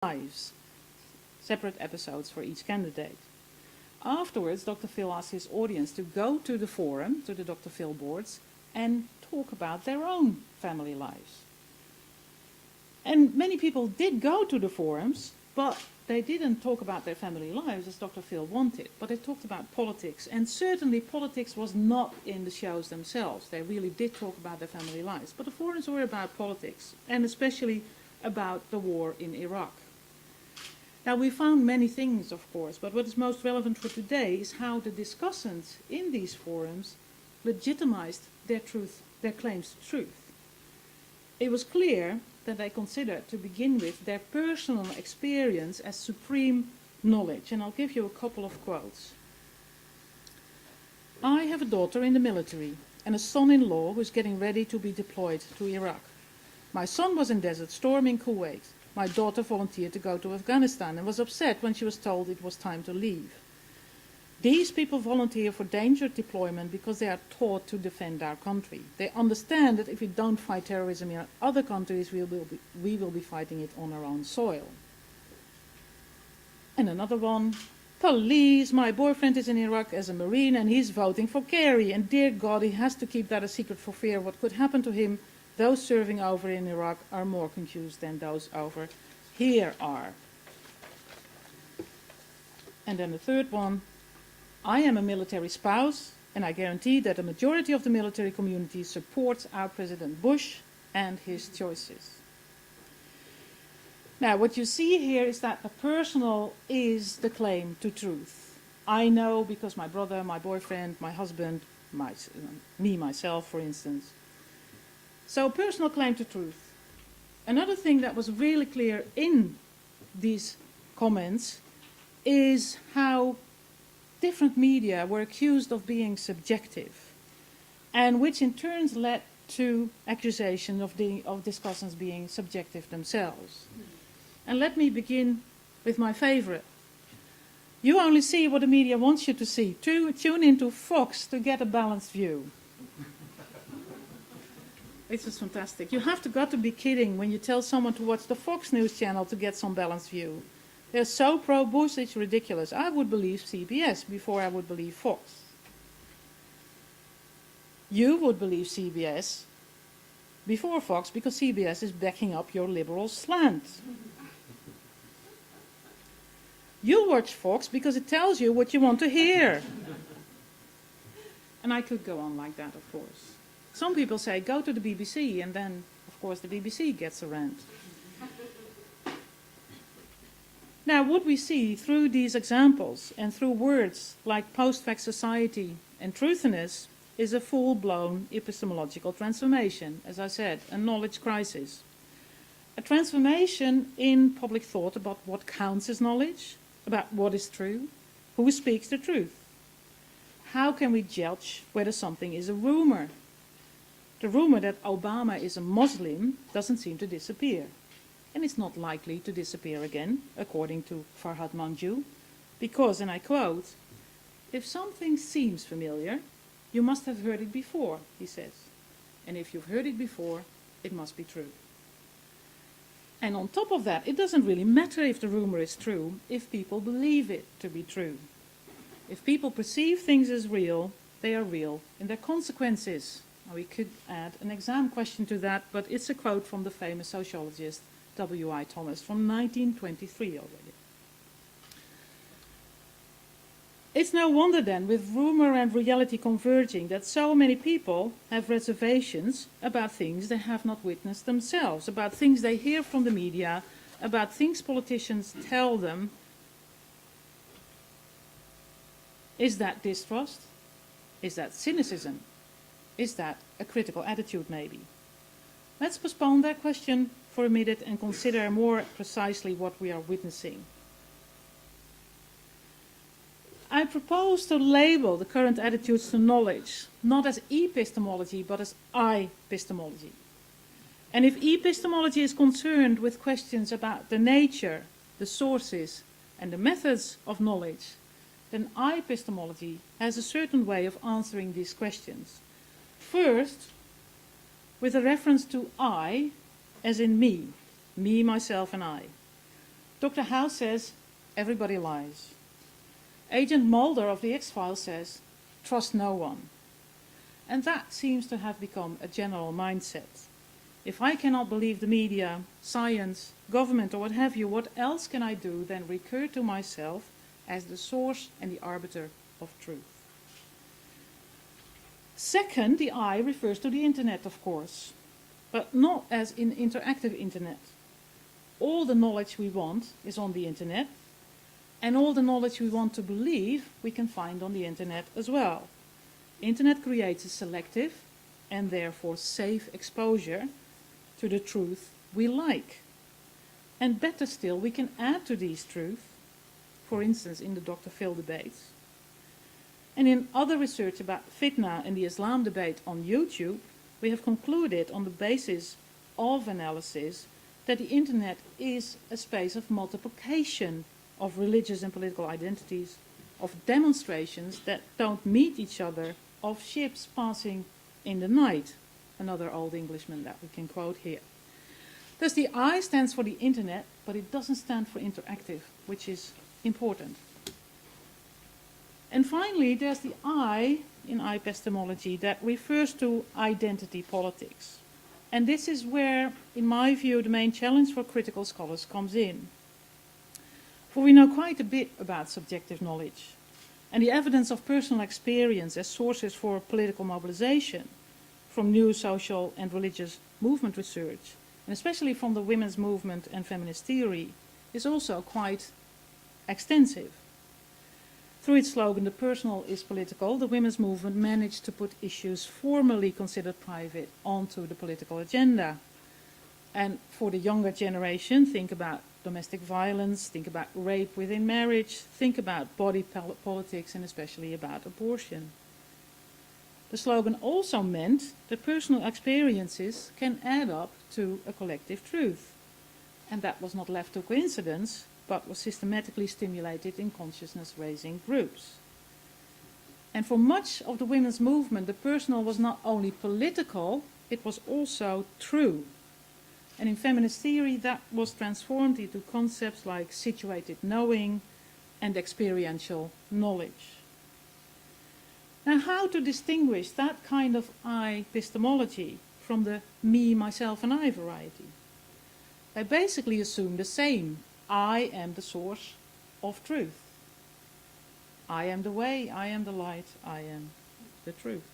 lives, separate episodes for each candidate. Afterwards, Dr. Phil asked his audience to go to the forum, to the Dr. Phil boards, and talk about their own family lives. And many people did go to the forums, but they didn't talk about their family lives as Dr. Phil wanted, but they talked about politics. And certainly politics was not in the shows themselves. They really did talk about their family lives. But the forums were about politics, and especially about the war in Iraq. Now, we found many things, of course, but what is most relevant for today is how the discussants in these forums legitimized their claims to truth. It was clear that they considered, to begin with, their personal experience as supreme knowledge. And I'll give you a couple of quotes. I have a daughter in the military and a son-in-law who's getting ready to be deployed to Iraq. My son was in Desert Storm in Kuwait. My daughter volunteered to go to Afghanistan and was upset when she was told it was time to leave. These people volunteer for dangerous deployment because they are taught to defend our country. They understand that if we don't fight terrorism in other countries, we will be fighting it on our own soil. And another one, police, my boyfriend is in Iraq as a Marine and he's voting for Kerry. And dear God, he has to keep that a secret for fear of what could happen to him. Those serving over in Iraq are more confused than those over here are. And then the third one, I am a military spouse, and I guarantee that the majority of the military community supports our President Bush and his choices. Now, what you see here is that the personal is the claim to truth. I know because my brother, my boyfriend, my husband, myself, for instance. So, personal claim to truth. Another thing that was really clear in these comments is how different media were accused of being subjective, and which in turn led to accusations of discussants being subjective themselves. And let me begin with my favorite. You only see what the media wants you to see. Tune into Fox to get a balanced view. It's just fantastic. You have got to be kidding when you tell someone to watch the Fox News channel to get some balanced view. They're so pro-Bush, it's ridiculous. I would believe CBS before I would believe Fox. You would believe CBS before Fox because CBS is backing up your liberal slant. You watch Fox because it tells you what you want to hear. And I could go on like that, of course. Some people say, go to the BBC, and then, of course, the BBC gets a rant. Now, what we see through these examples and through words like post-fact society and truthiness is a full-blown epistemological transformation, as I said, a knowledge crisis. A transformation in public thought about what counts as knowledge, about what is true, who speaks the truth. How can we judge whether something is a rumor? The rumor that Obama is a Muslim doesn't seem to disappear. And it's not likely to disappear again, according to Farhad Manjoo, because, and I quote, if something seems familiar, you must have heard it before, he says. And if you've heard it before, it must be true. And on top of that, it doesn't really matter if the rumor is true, if people believe it to be true. If people perceive things as real, they are real in their consequences. Now, we could add an exam question to that, but it's a quote from the famous sociologist W.I. Thomas from 1923 already. It's no wonder then, with rumor and reality converging, that so many people have reservations about things they have not witnessed themselves, about things they hear from the media, about things politicians tell them. Is that distrust? Is that cynicism? Is that a critical attitude, maybe? Let's postpone that question for a minute and consider more precisely what we are witnessing. I propose to label the current attitudes to knowledge not as epistemology but as I-pistemology. And if epistemology is concerned with questions about the nature, the sources and the methods of knowledge, then I-pistemology has a certain way of answering these questions. First, with a reference to I, as in me, myself, and I. Dr. House says, everybody lies. Agent Mulder of the X-Files says, trust no one. And that seems to have become a general mindset. If I cannot believe the media, science, government, or what have you, what else can I do than recur to myself as the source and the arbiter of truth? Second, the I refers to the internet, of course, but not as in interactive internet. All the knowledge we want is on the internet, and all the knowledge we want to believe we can find on the internet as well. Internet creates a selective and therefore safe exposure to the truth we like. And better still, we can add to these truths, for instance in the Dr. Phil debates. And in other research about fitna and the Islam debate on YouTube, we have concluded on the basis of analysis that the internet is a space of multiplication of religious and political identities, of demonstrations that don't meet each other, of ships passing in the night, another old Englishman that we can quote here. Thus the I stands for the internet, but it doesn't stand for interactive, which is important. And finally, there's the I in epistemology that refers to identity politics. And this is where, in my view, the main challenge for critical scholars comes in. For we know quite a bit about subjective knowledge, and the evidence of personal experience as sources for political mobilization from new social and religious movement research, and especially from the women's movement and feminist theory, is also quite extensive. Through its slogan, "The personal is political," the women's movement managed to put issues formerly considered private onto the political agenda. And for the younger generation, think about domestic violence, think about rape within marriage, think about body politics, and especially about abortion. The slogan also meant that personal experiences can add up to a collective truth. And that was not left to coincidence, but was systematically stimulated in consciousness-raising groups. And for much of the women's movement, the personal was not only political, it was also true. And in feminist theory, that was transformed into concepts like situated knowing and experiential knowledge. Now, how to distinguish that kind of I epistemology from the me, myself, and I variety? They basically assume the same. I am the source of truth. I am the way, I am the light, I am the truth.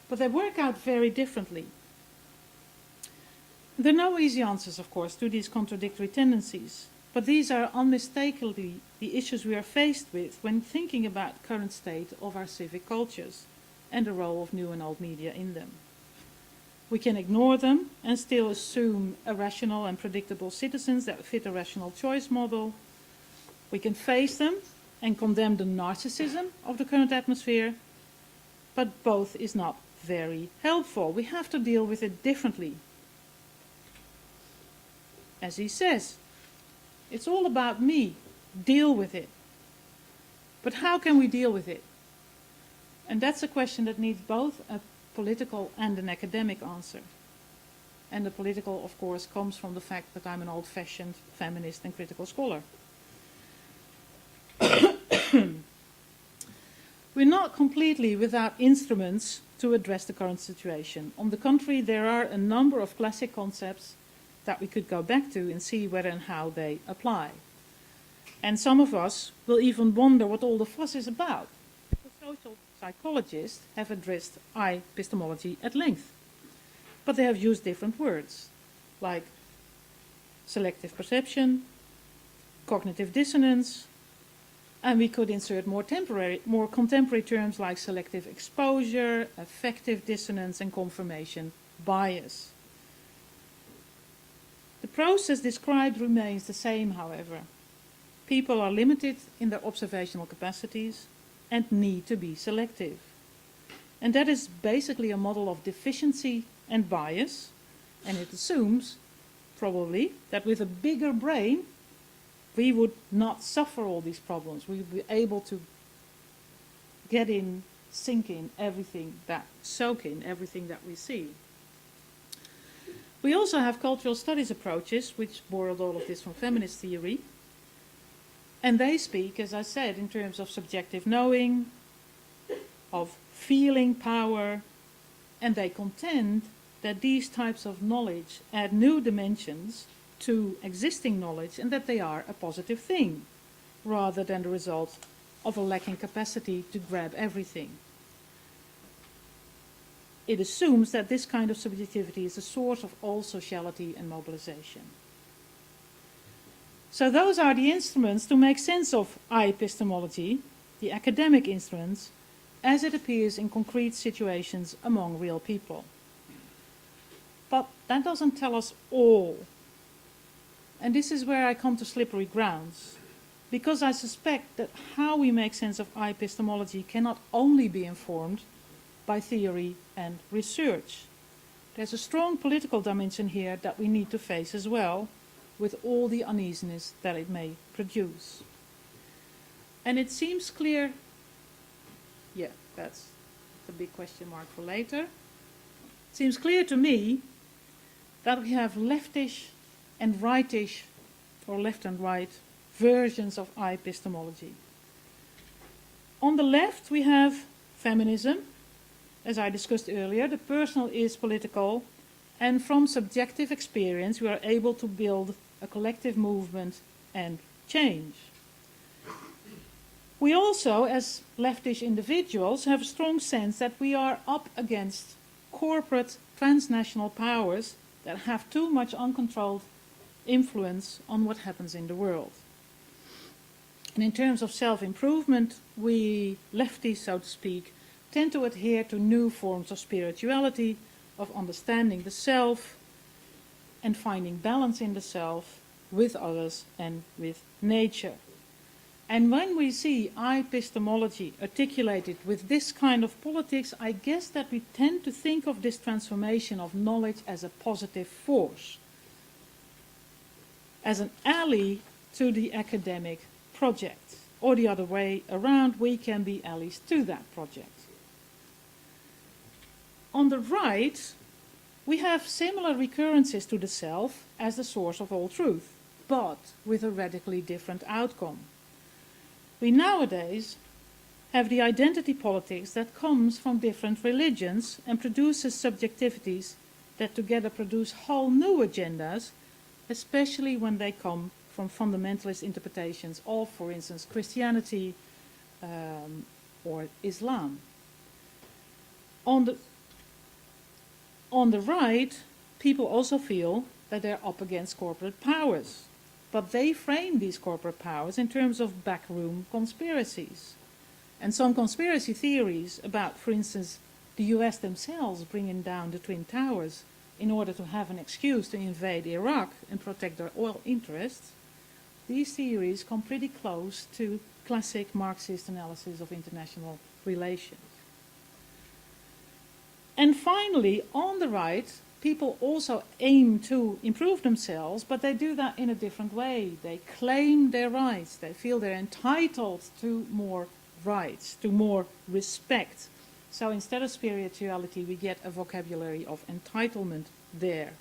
But they work out very differently. There are no easy answers, of course, to these contradictory tendencies, but these are unmistakably the issues we are faced with when thinking about the current state of our civic cultures and the role of new and old media in them. We can ignore them and still assume a rational and predictable citizens that fit a rational choice model. We can face them and condemn the narcissism of the current atmosphere, but both is not very helpful. We have to deal with it differently. As he says, it's all about me. Deal with it. But how can we deal with it? And that's a question that needs both a political and an academic answer. And the political, of course, comes from the fact that I'm an old-fashioned feminist and critical scholar. We're not completely without instruments to address the current situation. On the contrary, there are a number of classic concepts that we could go back to and see whether and how they apply. And some of us will even wonder what all the fuss is about. The social psychologists have addressed I epistemology at length, but they have used different words, like selective perception, cognitive dissonance, and we could insert more contemporary terms like selective exposure, affective dissonance, and confirmation bias. The process described remains the same, however. People are limited in their observational capacities and need to be selective. And that is basically a model of deficiency and bias, and it assumes, probably, that with a bigger brain, we would not suffer all these problems. We would be able to get in, sink in everything that, soak in everything that we see. We also have cultural studies approaches, which borrowed all of this from feminist theory. And they speak, as I said, in terms of subjective knowing, of feeling power, and they contend that these types of knowledge add new dimensions to existing knowledge and that they are a positive thing, rather than the result of a lacking capacity to grab everything. It assumes that this kind of subjectivity is the source of all sociality and mobilization. So those are the instruments to make sense of epistemology, the academic instruments, as it appears in concrete situations among real people. But that doesn't tell us all. And this is where I come to slippery grounds, because I suspect that how we make sense of epistemology cannot only be informed by theory and research. There's a strong political dimension here that we need to face as well, with all the uneasiness that it may produce. And it seems clear, yeah, that's the big question mark for later. It seems clear to me that we have leftish and rightish, or left and right, versions of epistemology. On the left we have feminism. As I discussed earlier, the personal is political, and from subjective experience we are able to build a collective movement and change. We also, as leftish individuals, have a strong sense that we are up against corporate transnational powers that have too much uncontrolled influence on what happens in the world. And in terms of self-improvement, we lefties, so to speak, tend to adhere to new forms of spirituality, of understanding the self and finding balance in the self with others and with nature. And when we see epistemology articulated with this kind of politics, I guess that we tend to think of this transformation of knowledge as a positive force, as an ally to the academic project. Or the other way around, we can be allies to that project. On the right, we have similar recurrences to the self as the source of all truth, but with a radically different outcome. We nowadays have the identity politics that comes from different religions and produces subjectivities that together produce whole new agendas, especially when they come from fundamentalist interpretations of, for instance, Christianity or Islam. On the right, people also feel that they're up against corporate powers, but they frame these corporate powers in terms of backroom conspiracies. And some conspiracy theories about, for instance, the US themselves bringing down the Twin Towers in order to have an excuse to invade Iraq and protect their oil interests, these theories come pretty close to classic Marxist analysis of international relations. And finally, on the right, people also aim to improve themselves, but they do that in a different way. They claim their rights. They feel they're entitled to more rights, to more respect. So instead of spirituality, we get a vocabulary of entitlement there.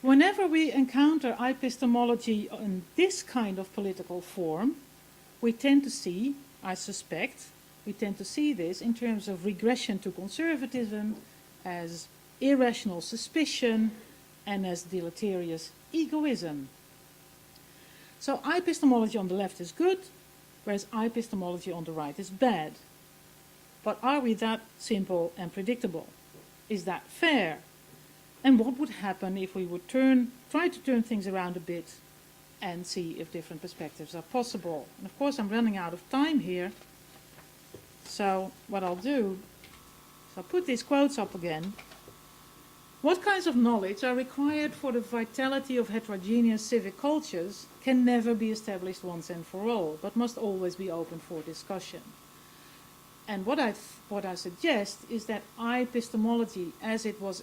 Whenever we encounter epistemology in this kind of political form, we tend to see, I suspect, we tend to see this in terms of regression to conservatism, as irrational suspicion, and as deleterious egoism. So epistemology on the left is good, whereas epistemology on the right is bad. But are we that simple and predictable? Is that fair? And what would happen if we would try to turn things around a bit and see if different perspectives are possible? And of course I'm running out of time here. So what I'll do is I'll put these quotes up again. What kinds of knowledge are required for the vitality of heterogeneous civic cultures can never be established once and for all, but must always be open for discussion. And what I suggest is that epistemology, as it was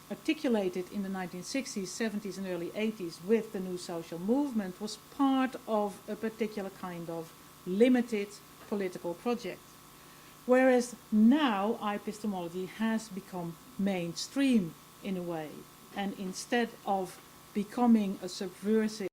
articulated in the 1960s, 70s and early 80s with the new social movement, was part of a particular kind of limited political project. Whereas now epistemology has become mainstream in a way. And instead of becoming a subversive